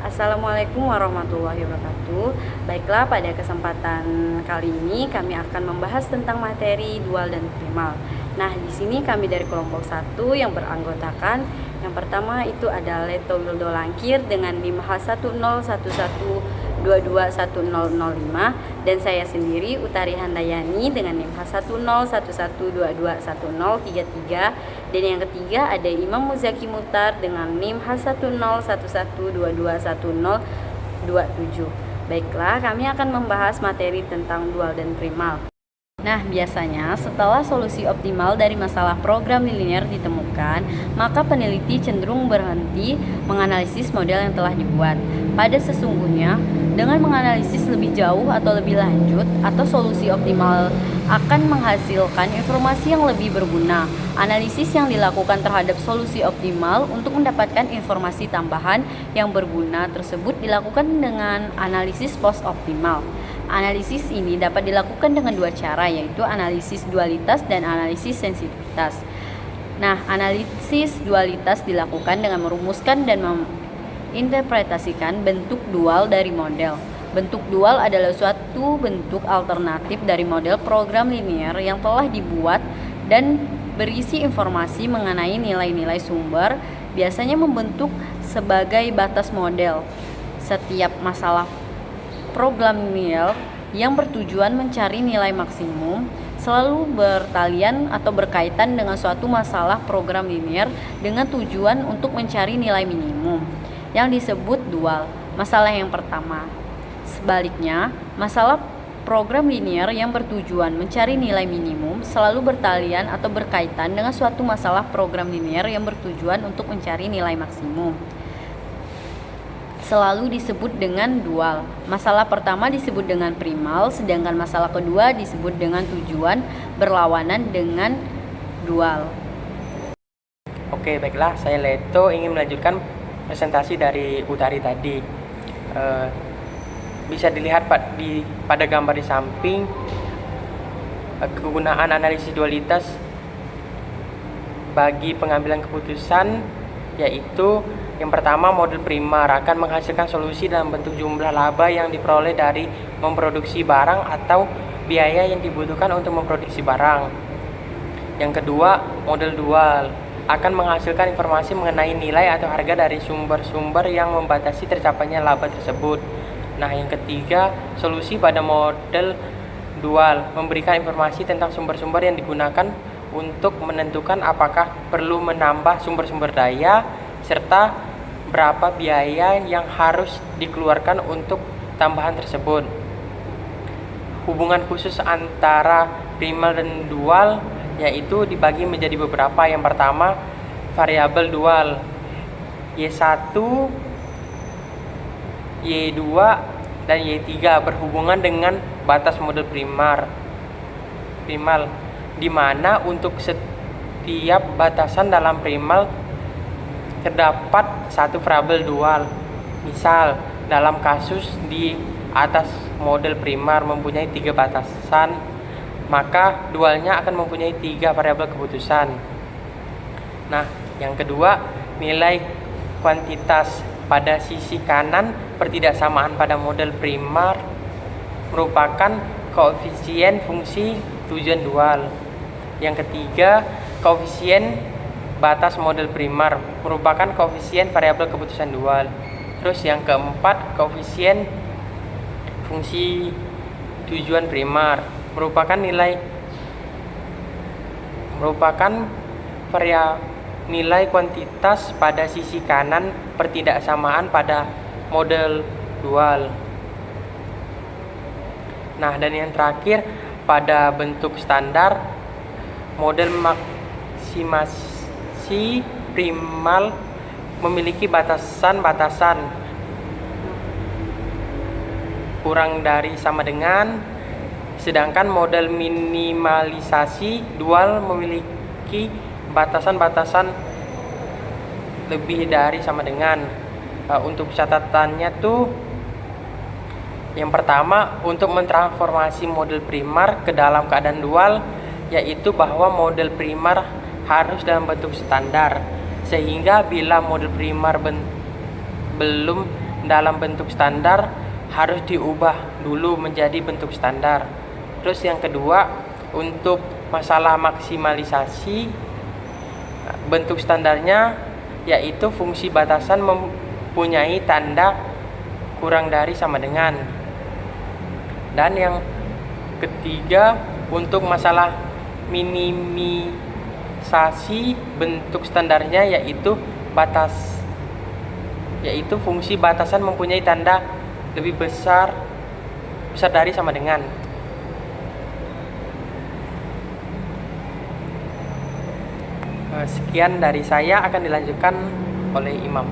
Assalamualaikum warahmatullahi wabarakatuh. Baiklah, pada kesempatan kali ini kami akan membahas tentang materi dual dan primal. Nah, di sini kami dari kelompok 1 yang beranggotakan yang pertama itu ada Leto Wildo Langkir dengan NIM H1011221005 dan saya sendiri Utari Handayani dengan NIM H1011221033 dan yang ketiga ada Imam Muzaki Mutar dengan NIM H1011221027. Baiklah, kami akan membahas materi tentang dual dan primal. Nah, biasanya setelah solusi optimal dari masalah program linear ditemukan, maka peneliti cenderung berhenti menganalisis model yang telah dibuat. Pada sesungguhnya, dengan menganalisis lebih jauh atau lebih lanjut, atau solusi optimal akan menghasilkan informasi yang lebih berguna. Analisis yang dilakukan terhadap solusi optimal untuk mendapatkan informasi tambahan yang berguna tersebut dilakukan dengan analisis post optimal. Analisis ini dapat dilakukan dengan dua cara, yaitu analisis dualitas dan analisis sensitivitas. Nah, analisis dualitas dilakukan dengan merumuskan dan menginterpretasikan bentuk dual dari model. Bentuk dual adalah suatu bentuk alternatif dari model program linear yang telah dibuat dan berisi informasi mengenai nilai-nilai sumber, biasanya membentuk sebagai batas model. Setiap masalah program linear yang bertujuan mencari nilai maksimum selalu bertalian atau berkaitan dengan suatu masalah program linear dengan tujuan untuk mencari nilai minimum yang disebut dual. Masalah yang pertama. Sebaliknya, masalah program linear yang bertujuan mencari nilai minimum selalu bertalian atau berkaitan dengan suatu masalah program linear yang bertujuan untuk mencari nilai maksimum. Selalu disebut dengan dual. Masalah pertama disebut dengan primal, sedangkan masalah kedua disebut dengan tujuan berlawanan dengan dual. Oke, baiklah, saya Leto ingin melanjutkan presentasi dari Utari tadi. Bisa dilihat pada gambar di samping kegunaan analisis dualitas bagi pengambilan keputusan, yaitu yang pertama, model primar akan menghasilkan solusi dalam bentuk jumlah laba yang diperoleh dari memproduksi barang atau biaya yang dibutuhkan untuk memproduksi barang. Yang kedua, model dual akan menghasilkan informasi mengenai nilai atau harga dari sumber-sumber yang membatasi tercapainya laba tersebut. Nah, yang ketiga, solusi pada model dual memberikan informasi tentang sumber-sumber yang digunakan untuk menentukan apakah perlu menambah sumber-sumber daya serta berapa biaya yang harus dikeluarkan untuk tambahan tersebut. Hubungan khusus antara primal dan dual yaitu dibagi menjadi beberapa. Yang pertama, variabel dual Y1, Y2, dan Y3 berhubungan dengan batas model primal, di mana untuk setiap batasan dalam primal terdapat satu variabel dual. Misal, dalam kasus di atas model primar mempunyai 3 batasan, maka dualnya akan mempunyai 3 variabel keputusan. Nah, yang kedua, nilai kuantitas pada sisi kanan pertidaksamaan pada model primar merupakan koefisien fungsi tujuan dual. Yang ketiga, koefisien batas model primar merupakan koefisien variabel keputusan dual. Terus yang keempat, koefisien fungsi tujuan primar merupakan nilai kuantitas pada sisi kanan pertidaksamaan pada model dual. Nah, dan yang terakhir, pada bentuk standar model maksimasi primal memiliki batasan-batasan kurang dari sama dengan, sedangkan model minimalisasi dual memiliki batasan-batasan lebih dari sama dengan. Untuk catatannya tuh, yang pertama, untuk mentransformasi model primar ke dalam keadaan dual, yaitu bahwa model primar harus dalam bentuk standar, sehingga bila model primar belum dalam bentuk standar harus diubah dulu menjadi bentuk standar. Terus yang kedua, untuk masalah maksimalisasi, bentuk standarnya yaitu fungsi batasan mempunyai tanda kurang dari sama dengan. Dan yang ketiga, untuk masalah minimisasi, bentuk standarnya yaitu fungsi batasan mempunyai tanda lebih besar dari sama dengan. Sekian dari saya, akan dilanjutkan oleh Imam.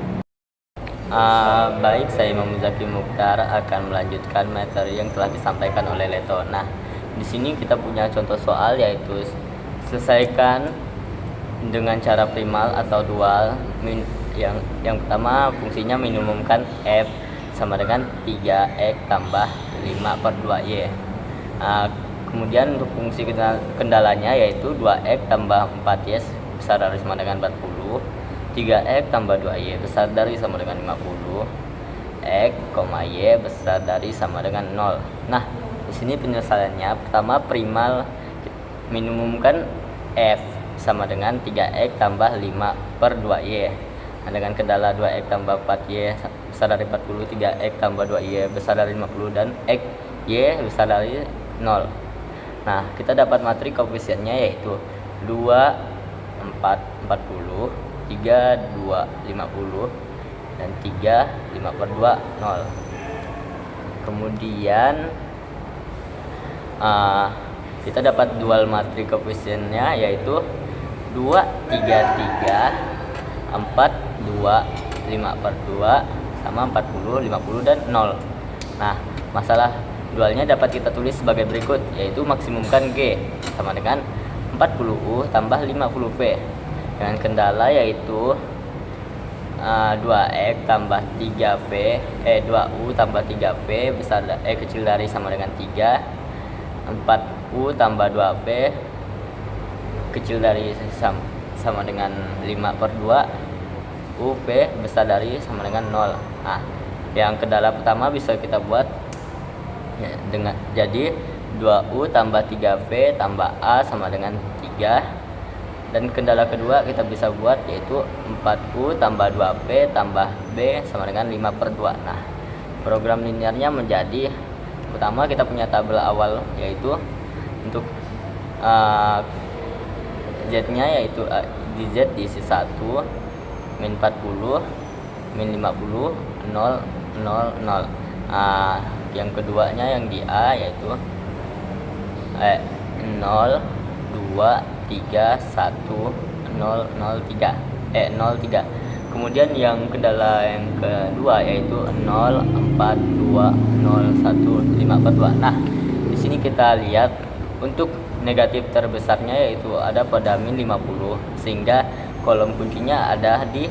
Baik, saya Imam Muzaki Mukhtar akan melanjutkan materi yang telah disampaikan oleh Leto. Nah, di sini kita punya contoh soal, yaitu selesaikan dengan cara primal atau dual. Yang pertama, fungsinya minimumkan f sama dengan 3x tambah 5 per 2y. Kemudian untuk fungsi kendalanya yaitu 2x tambah 4y besar dari sama dengan 40, 3x tambah 2y besar dari sama dengan 50, x, y besar dari sama dengan 0. Nah, di sini penyelesaiannya, pertama primal minimumkan f sama dengan 3x tambah 5 per 2y. Nah, dengan kendala 2x tambah 4y besar dari 40, 3x tambah 2y besar dari 50, dan x, y besar dari 0. Nah, kita dapat matriks koefisiennya yaitu 2, 4, 40, 3, 2, 50, dan 3, 5 per 2, 0. Kemudian kita dapat dual matriks koefisiennya yaitu 2, 3, 3, 4, 2, 5 per 2 sama 40, 50, dan 0. Nah, masalah dualnya dapat kita tulis sebagai berikut, yaitu maksimumkan G sama dengan 40U tambah 50V dengan kendala yaitu 2x tambah 3V 2U tambah 3V besar kecil dari sama dengan 3, 4U tambah 2V kecil dari sama dengan 5 per 2, UV besar dari sama dengan 0. Nah, yang kendala pertama bisa kita buat ya, jadi 2U tambah 3V tambah A sama dengan 3. Dan kendala kedua kita bisa buat yaitu 4U tambah 2V tambah B sama dengan 5 per 2. Nah, program linearnya menjadi, pertama kita punya tabel awal yaitu untuk Z-nya yaitu di Z diisi 1, min 40, min 50, 0, 0, 0. Yang keduanya yang di A yaitu 0, 2, 3, 1, 0, 0, 3. 0, 3. Kemudian yang kendala yang kedua yaitu 0, 4, 2, 0, 1, 5 per 2. Nah, di sini kita lihat untuk negatif terbesarnya yaitu ada pada min 50, sehingga kolom kuncinya ada di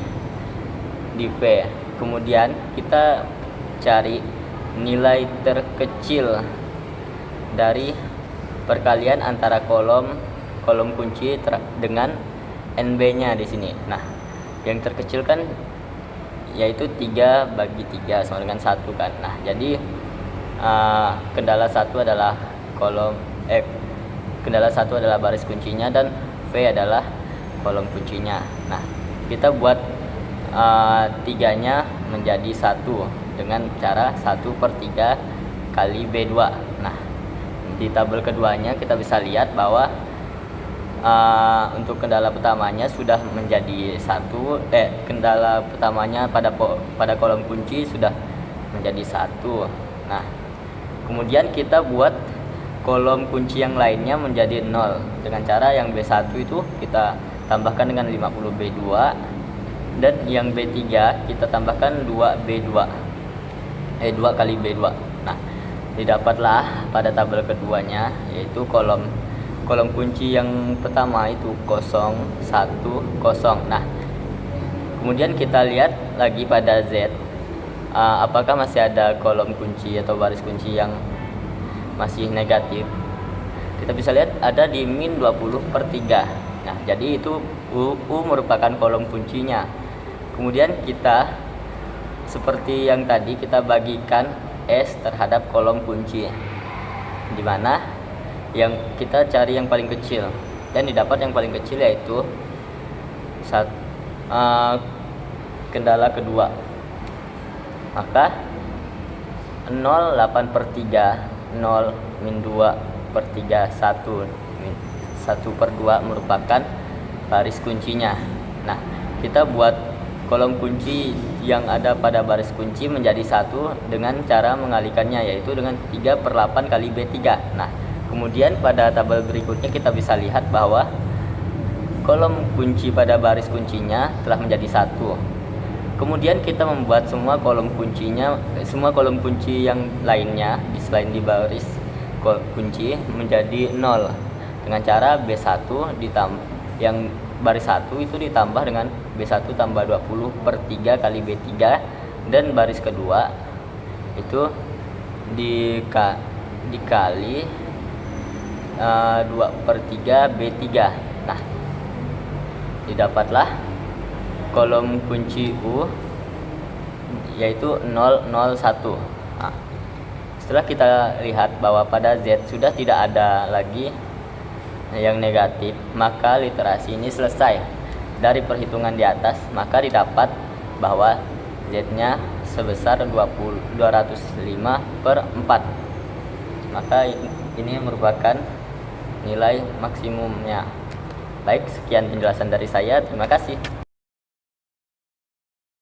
V. Kemudian kita cari nilai terkecil dari perkalian antara kolom kunci dengan NB-nya di sini. Nah, yang terkecil kan yaitu 3 bagi 3 sama dengan 1 kan. Nah, jadi kendala 1 adalah kendala 1 adalah baris kuncinya dan V adalah kolom kuncinya. Nah, kita buat 3-nya menjadi 1 dengan cara 1/3 kali B2. Nah, di tabel keduanya kita bisa lihat bahwa untuk kendala pertamanya sudah menjadi 1, kendala pertamanya pada kolom kunci sudah menjadi 1. Nah, kemudian kita buat kolom kunci yang lainnya menjadi 0 dengan cara yang B1 itu kita tambahkan dengan 50 B2 dan yang B3 kita tambahkan 2 kali B2. Nah, didapatlah pada tabel keduanya yaitu kolom kunci yang pertama itu 0, 1, 0. Nah, kemudian kita lihat lagi pada Z, apakah masih ada kolom kunci atau baris kunci yang masih negatif. Kita bisa lihat ada di min 20/3. Nah, jadi itu U merupakan kolom kuncinya. Kemudian kita seperti yang tadi kita bagikan S terhadap kolom kunci, di mana yang kita cari yang paling kecil dan didapat yang paling kecil yaitu kendala kedua. Maka 0,8/3 0 min 2/3 1 min 1/2 merupakan baris kuncinya. Nah, kita buat kolom kunci yang ada pada baris kunci menjadi 1 dengan cara mengalihkannya, yaitu dengan 3/8 kali B3. Nah, kemudian pada tabel berikutnya kita bisa lihat bahwa kolom kunci pada baris kuncinya telah menjadi 1. Kemudian kita membuat semua kolom kunci yang lainnya selain di baris kunci menjadi 0 dengan cara B1 yang baris 1 itu ditambah dengan B1 tambah 20/3 kali B3, dan baris kedua itu dikali 2/3 B3. Nah, didapatlah kolom kunci U yaitu 001. Nah, setelah kita lihat bahwa pada Z sudah tidak ada lagi yang negatif, maka literasi ini selesai. Dari perhitungan di atas, maka didapat bahwa Z-nya sebesar 205/4. Maka ini merupakan nilai maksimumnya. Baik, sekian penjelasan dari saya. Terima kasih.